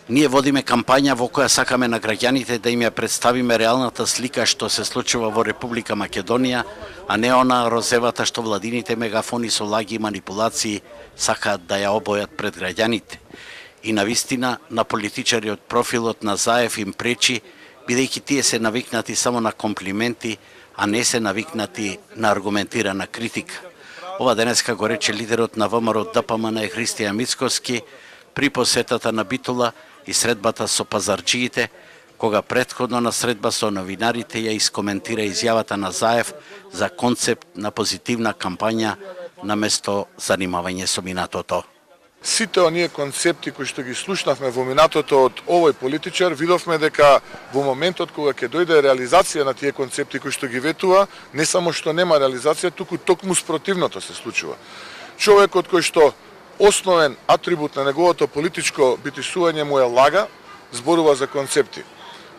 Ние водиме кампања во која сакаме на граѓаните да им ја представиме реалната слика што се случува во Република Македонија, а не она розевата што владините мегафони со лаги и манипулации сакаат да ја обојат пред граѓаните. И навистина, на политичари од профилот на Заев им пречи, бидејќи тие се навикнати само на комплименти, а не се навикнати на аргументирана критика. Ова денеска го рече лидерот на ВМРО ДПМН Христијан Мицкоски при посетата на Битола и средбата со пазарджиите, кога претходно на средба со новинарите ја искоментира изјавата на Заев за концепт на позитивна кампања наместо занимавање со минатото. Сите оние концепти кои што ги слушнавме во минатото од овој политичар, видовме дека во моментот кога ќе дојде реализација на тие концепти кои што ги ветува, не само што нема реализација, туку токму спротивното се случува. Човекот кој што основен атрибут на неговото политичко битисување му е лага, зборува за концепти.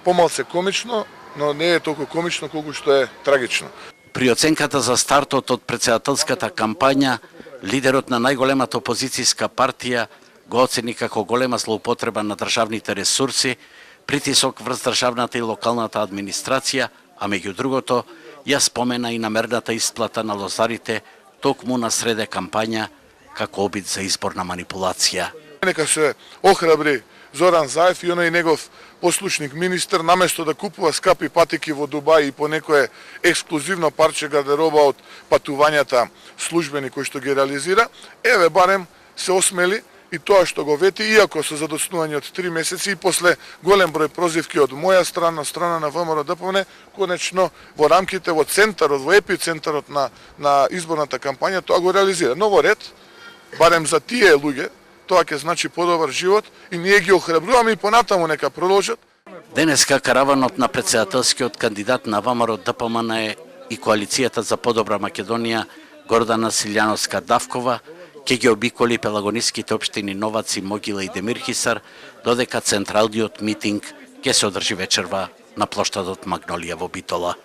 Помалце комично, но не е толку комично колку што е трагично. При оценката за стартот од претседателската кампања, лидерот на најголемата опозицијска партија го оцени како голема злоупотреба на државните ресурси, притисок врз државната и локалната администрација, а меѓу другото, ја спомена и намерната исплата на лозарите токму на среде кампања како обид за изборна манипулација. Нека се охрабри Зоран Заев и оној негов послушник министер, наместо да купува скапи патеки во Дубај и по некое ексклузивно парче гардероба од патувањата службени кои што ги реализира, еве барем се осмели и тоа што го вети, иако со задоснување од 3 месеци и после голем број прозивки од моја страна, страна на ВМРО ДПМН, конечно во рамките, во центарот, во епицентарот на изборната кампања, тоа го реализира. Но во ред, барем за тие луѓе, тоа ќе значи подобар живот и ние ги охрабруваме и понатаму нека продолжат. Денеска караванот на претседателскиот кандидат на ВМРО ДПМН и Коалицијата за подобра Македонија Гордана Силјановска-Давкова ќе ги обиколи пелагониските општини Новаци, Могила и Демирхисар, додека централниот митинг ќе се одржи вечерва на плоштадот Магнолија во Битола.